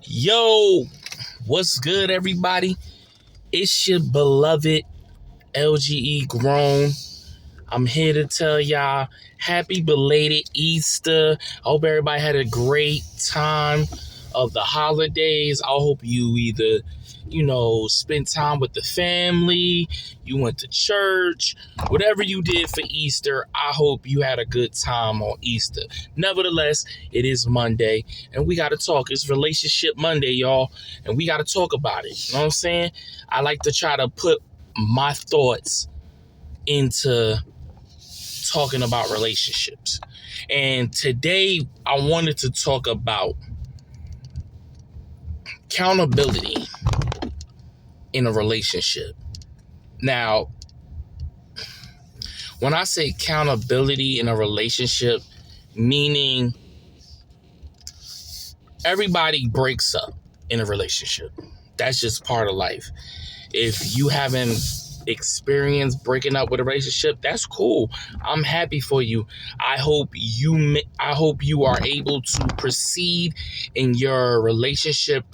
Yo, what's good, everybody? It's your beloved LGE Grown. I'm here to tell y'all happy belated Easter. I hope everybody had a great time of the holidays. I hope you either, spent time with the family, you went to church, whatever you did for Easter. I hope you had a good time on Easter. Nevertheless, it is Monday and we got to talk. It's Relationship Monday, y'all, and we got to talk about it. You know what I'm saying? I like to try to put my thoughts into talking about relationships. And today I wanted to talk about accountability in a relationship. Now, when I say accountability in a relationship, meaning everybody breaks up in a relationship. That's just part of life. If you haven't experienced breaking up with a relationship, that's cool. I'm happy for you. I hope you are able to proceed in your relationship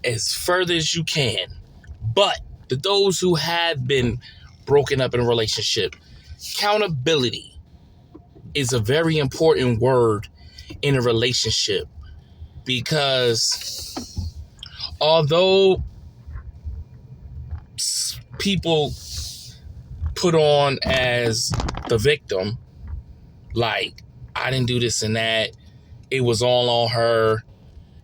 as further as you can. But to those who have been broken up in a relationship, accountability is a very important word in a relationship, because although people put on as the victim, like, I didn't do this and that, it was all on her,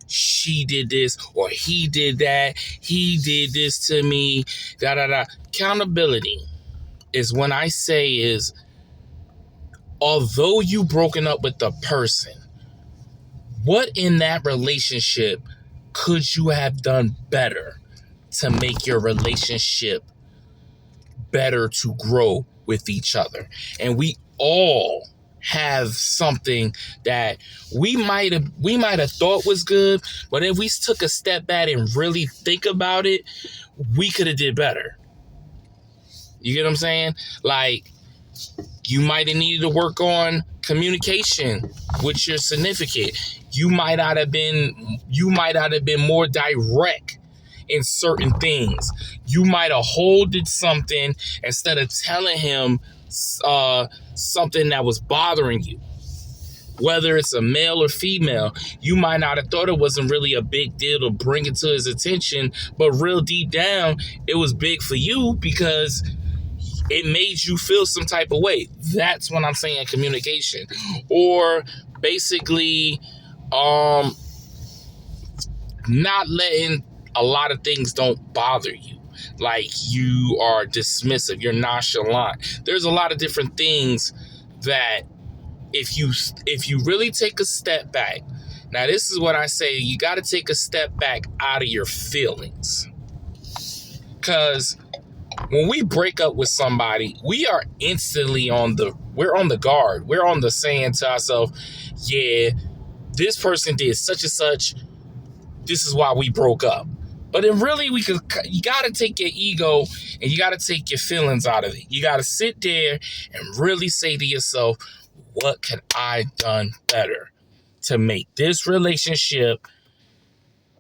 she did this or he did that, he did this to me, da da da. Accountability is when I say is, although you broken up with the person, what in that relationship could you have done better to make your relationship better to grow with each other? And we all have something that we might have thought was good, but if we took a step back and really think about it, we could have did better. You get what I'm saying? Like, you might have needed to work on communication with your significant. You might not have been more direct in certain things. You might have holded something instead of telling him something that was bothering you. Whether it's a male or female, you might not have thought it wasn't really a big deal to bring it to his attention, but real deep down, it was big for you because it made you feel some type of way. That's when I'm saying communication. Or basically, not letting a lot of things don't bother you. Like, you are dismissive, you're nonchalant. There's a lot of different things that if you really take a step back, now this is what I say, you got to take a step back out of your feelings. Because when we break up with somebody, we are instantly we're on the guard. We're on the saying to ourselves, yeah, this person did such and such. This is why we broke up. But then really, you got to take your ego and you got to take your feelings out of it. You got to sit there and really say to yourself, what could I done better to make this relationship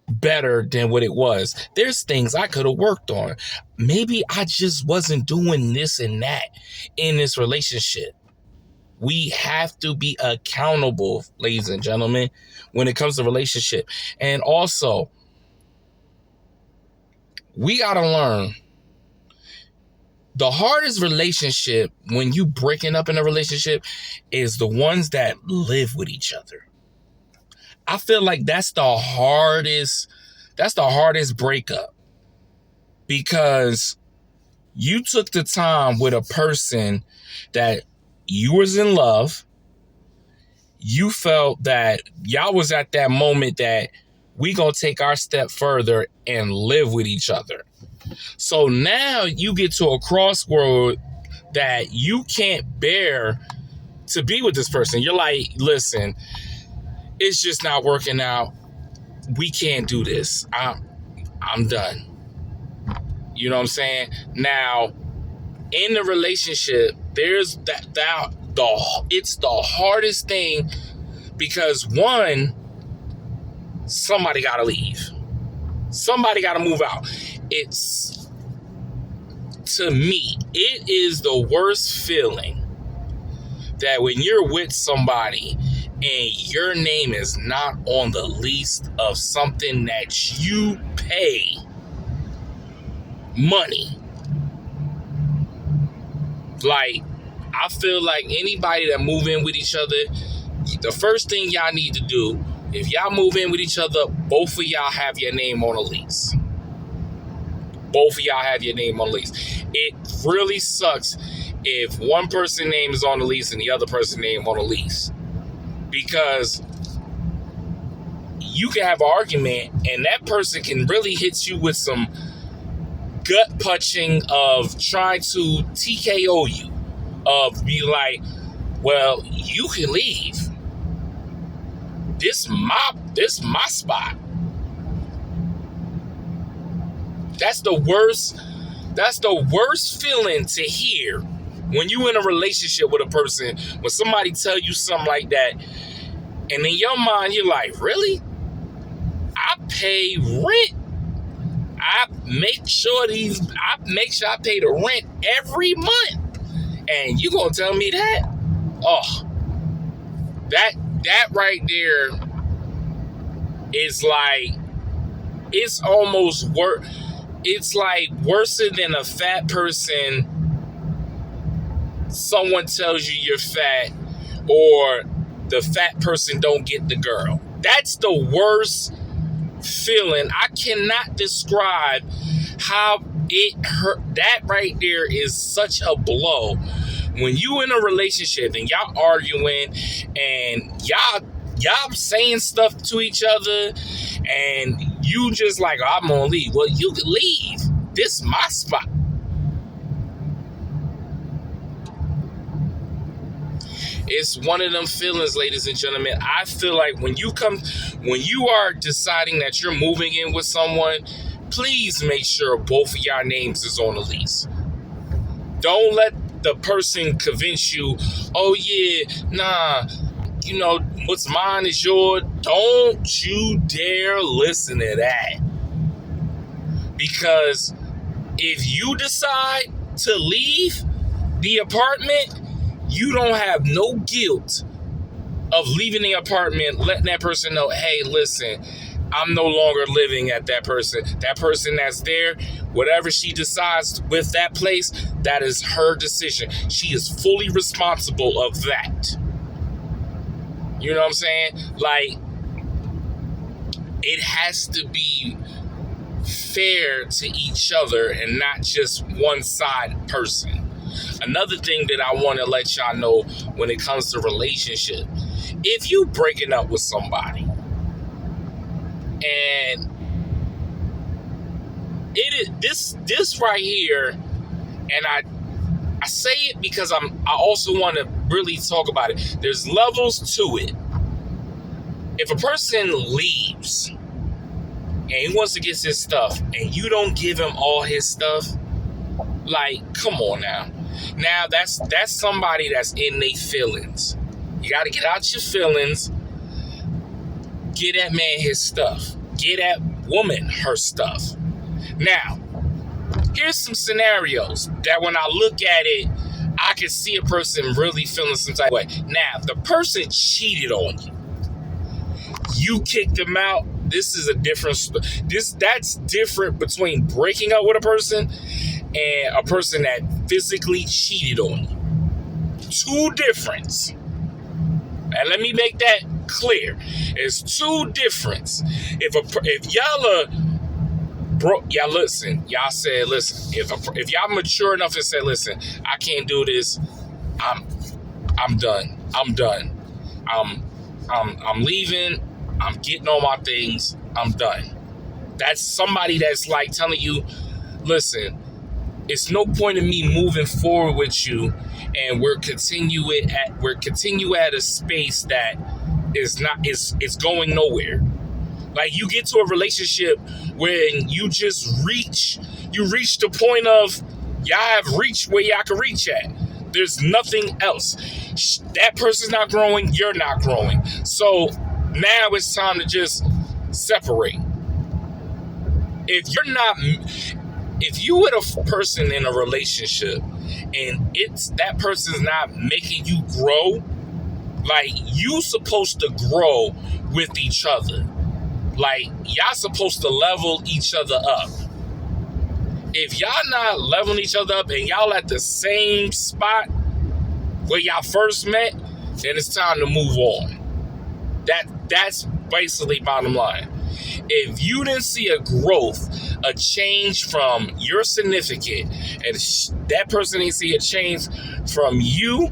better than what it was? There's things I could have worked on. Maybe I just wasn't doing this and that in this relationship. We have to be accountable, ladies and gentlemen, when it comes to relationship. And also, we got to learn, the hardest relationship when you breaking up in a relationship is the ones that live with each other. I feel like that's the hardest breakup, because you took the time with a person that you was in love. You felt that y'all was at that moment that we gonna take our step further and live with each other. So now you get to a crossroad that you can't bear to be with this person. You're like, listen, it's just not working out. We can't do this. I'm done. You know what I'm saying? Now, in the relationship, there's it's the hardest thing, because one, somebody gotta leave. Somebody gotta move out. It's, to me, it is the worst feeling that when you're with somebody and your name is not on the lease of something that you pay money. Like, I feel like anybody that move in with each other, the first thing y'all need to do, if y'all move in with each other, both of y'all have your name on a lease. Both of y'all have your name on the lease. It really sucks if one person's name is on the lease and the other person's name on the lease. Because you can have an argument and that person can really hit you with some gut punching of trying to TKO you. Of be like, well, you can leave. This my spot. That's the worst feeling to hear when you in a relationship with a person, when somebody tell you something like that, and in your mind you're like, really? I pay rent. I make sure I pay the rent every month. And you gonna tell me that? Oh, that right there is like, it's almost worse. It's like worse than a fat person. Someone tells you you're fat, or the fat person don't get the girl. That's the worst feeling. I cannot describe how it hurt. That right there is such a blow. When you in a relationship and y'all arguing and y'all saying stuff to each other, and you just like, oh, I'm gonna leave. Well, you can leave. This is my spot. It's one of them feelings, ladies and gentlemen. I feel like when you are deciding that you're moving in with someone, please make sure both of y'all names is on the lease. Don't let the person convince you, oh yeah, nah, you know, what's mine is yours. Don't you dare listen to that. Because if you decide to leave the apartment, you don't have no guilt of leaving the apartment, letting that person know, hey, listen, I'm no longer living at that person. That person that's there, whatever she decides with that place, that is her decision. She is fully responsible of that. You know what I'm saying? Like, it has to be fair to each other and not just one side person. Another thing that I want to let y'all know when it comes to relationship, if you breaking up with somebody and it is this right here, and I say it because I also want to really talk about it. There's levels to it. If a person leaves and he wants to get his stuff and you don't give him all his stuff, like, come on now. Now that's somebody that's in their feelings. You got to get out your feelings. Get that man his stuff. Get that woman her stuff. Now, here's some scenarios that when I look at it, I can see a person really feeling some type of way. Now, the person cheated on you. You kicked them out. This is a different. That's different between breaking up with a person and a person that physically cheated on you. Two difference. And let me make that clear. It's two difference. If y'all are broke, y'all listen. Y'all said, listen. If y'all mature enough and said, listen, I can't do this. I'm done. I'm done. I'm leaving. I'm getting all my things. I'm done. That's somebody that's like telling you, listen, it's no point in me moving forward with you, and we're continue at a space that is not it's going nowhere. Like, you get to a relationship when you just reach the point of y'all have reached where y'all can reach at. There's nothing else. That person's not growing, you're not growing. So now it's time to just separate. If you with a person in a relationship and that person's not making you grow, like, you supposed to grow with each other. Like, y'all supposed to level each other up. If y'all not leveling each other up and y'all at the same spot where y'all first met, then it's time to move on. That's basically bottom line. If you didn't see a growth, a change from your significant, and that person didn't see a change from you,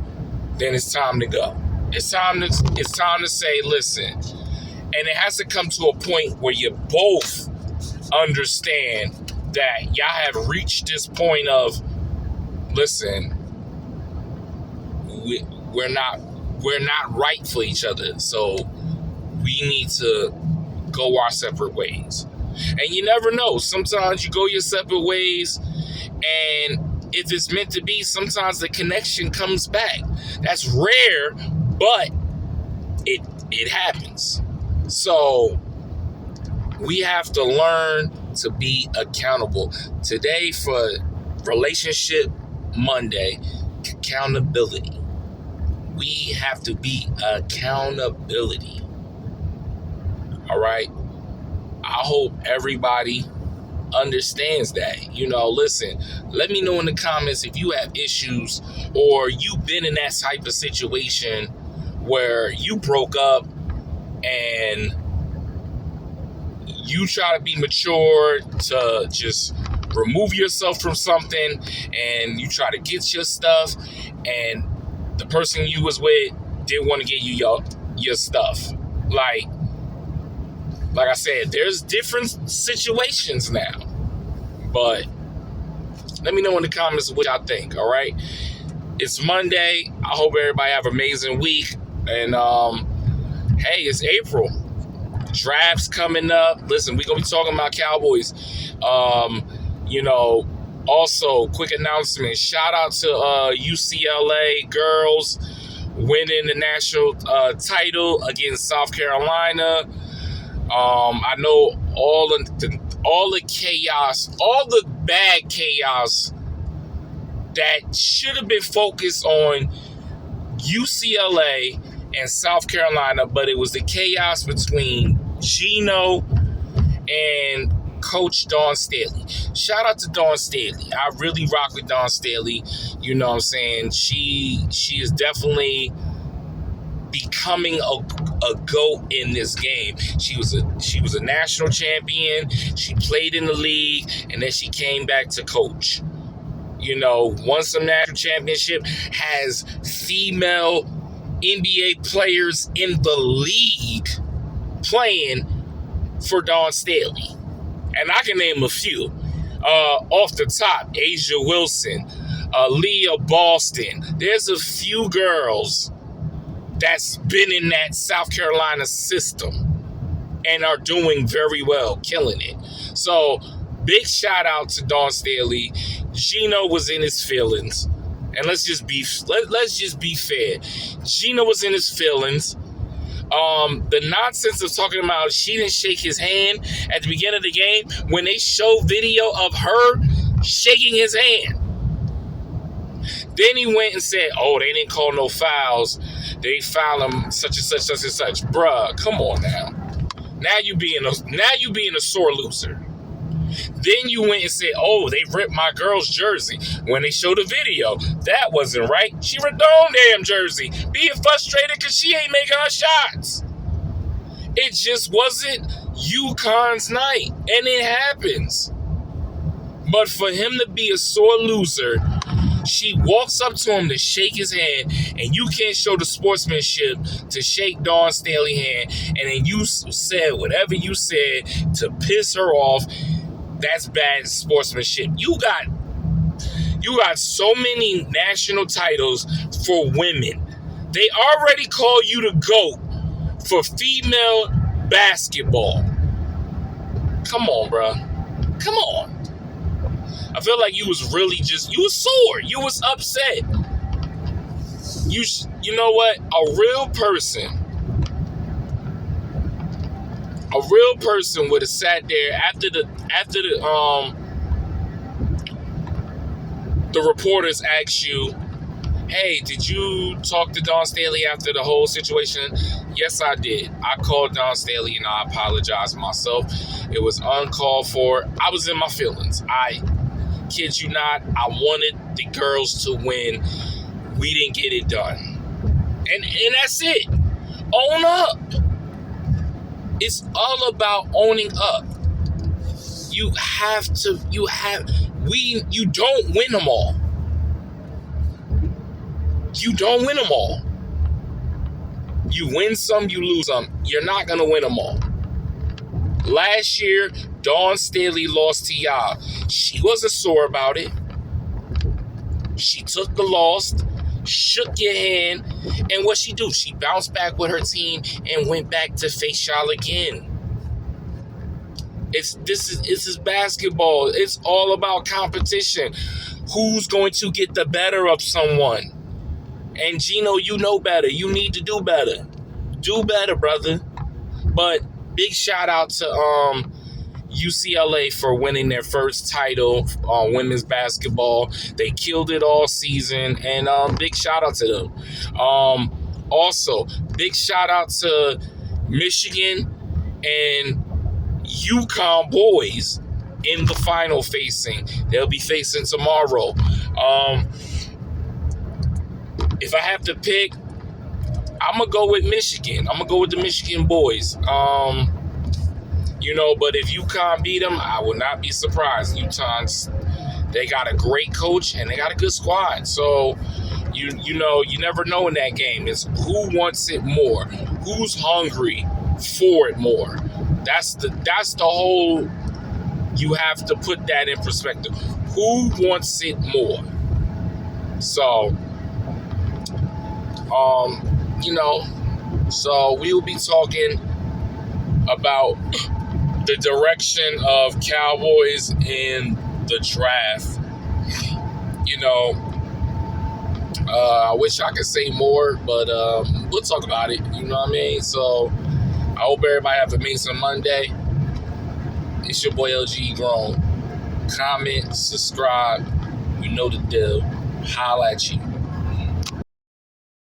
then it's time to go. It's time to say, listen. And it has to come to a point where you both understand that y'all have reached this point of, listen, we're not right for each other, so we need to go our separate ways. And you never know. Sometimes you go your separate ways, and if it's meant to be, sometimes the connection comes back. That's rare, but it happens. So we have to learn to be accountable. Today, for Relationship Monday, accountability. We have to be accountability. All right? I hope everybody understands that. Listen, let me know in the comments if you have issues or you've been in that type of situation where you broke up and you try to be mature to just remove yourself from something, and you try to get your stuff, and the person you was with didn't want to give you your stuff. Like I said, there's different situations now. But let me know in the comments what y'all think, all right? It's Monday. I hope everybody have an amazing week. And, hey, it's April. Drafts coming up. Listen, we're going to be talking about Cowboys. Also, quick announcement. Shout out to UCLA girls winning the national title against South Carolina. I know all the chaos, all the bad chaos that should have been focused on UCLA and South Carolina, but it was the chaos between Geno and Coach Dawn Staley. Shout out to Dawn Staley. I really rock with Dawn Staley. You know what I'm saying? She is definitely becoming a GOAT in this game. She was a national champion. She played in the league, and then she came back to coach. Won some national championship, has female NBA players in the league playing for Dawn Staley. And I can name a few. Off the top, Asia Wilson, Leah Boston. There's a few girls that's been in that South Carolina system and are doing very well, killing it. So, big shout out to Dawn Staley. Geno was in his feelings. And let's just be fair. Geno was in his feelings. The nonsense of talking about she didn't shake his hand at the beginning of the game when they show video of her shaking his hand. Then he went and said, oh, they didn't call no fouls. They fouled him such and such. Bruh, come on now. Now you being a sore loser. Then you went and said, oh, they ripped my girl's jersey when they showed the video. That wasn't right. She ripped her own damn jersey, being frustrated because she ain't making her shots. It just wasn't UConn's night, and it happens. But for him to be a sore loser, she walks up to him to shake his hand, and you can't show the sportsmanship to shake Dawn Staley's hand, and then you said whatever you said to piss her off. That's bad sportsmanship. You got so many national titles for women. They already call you the GOAT for female basketball. Come on, bro. Come on. I feel like you was really you was sore. You was upset. You know what? A real person A real person would have sat there after the reporters asked you, hey, did you talk to Dawn Staley after the whole situation? Yes, I did. I called Dawn Staley and I apologized myself. It was uncalled for. I was in my feelings. I kid you not. I wanted the girls to win. We didn't get it done. And that's it. Own up. It's all about owning up. You don't win them all. You don't win them all. You win some, you lose some. You're not going to win them all. Last year, Dawn Staley lost to y'all. She wasn't sore about it. She took the loss, shook your hand, and what she do? She bounced back with her team and went back to face y'all again. This is basketball. It's all about competition. Who's going to get the better of someone? And Gino, you know better. You need to do better. Do better, brother. But big shout out to UCLA for winning their first title on women's basketball. They killed it all season, and big shout out to them. Also, big shout out to Michigan and UConn boys in the final facing. They'll be facing tomorrow. If I have to pick, I'm going to go with Michigan. I'm going to go with the Michigan boys. But if UConn beat them, I would not be surprised. They got a great coach and they got a good squad. So, you never know in that game. It's who wants it more, who's hungry for it more. That's the whole. You have to put that in perspective. Who wants it more? So, so we will be talking about the direction of Cowboys in the draft. I wish I could say more, but we'll talk about it. You know what I mean? So I hope everybody have an amazing Monday. It's your boy LG Grown. Comment, subscribe. You know the deal. Holla at you.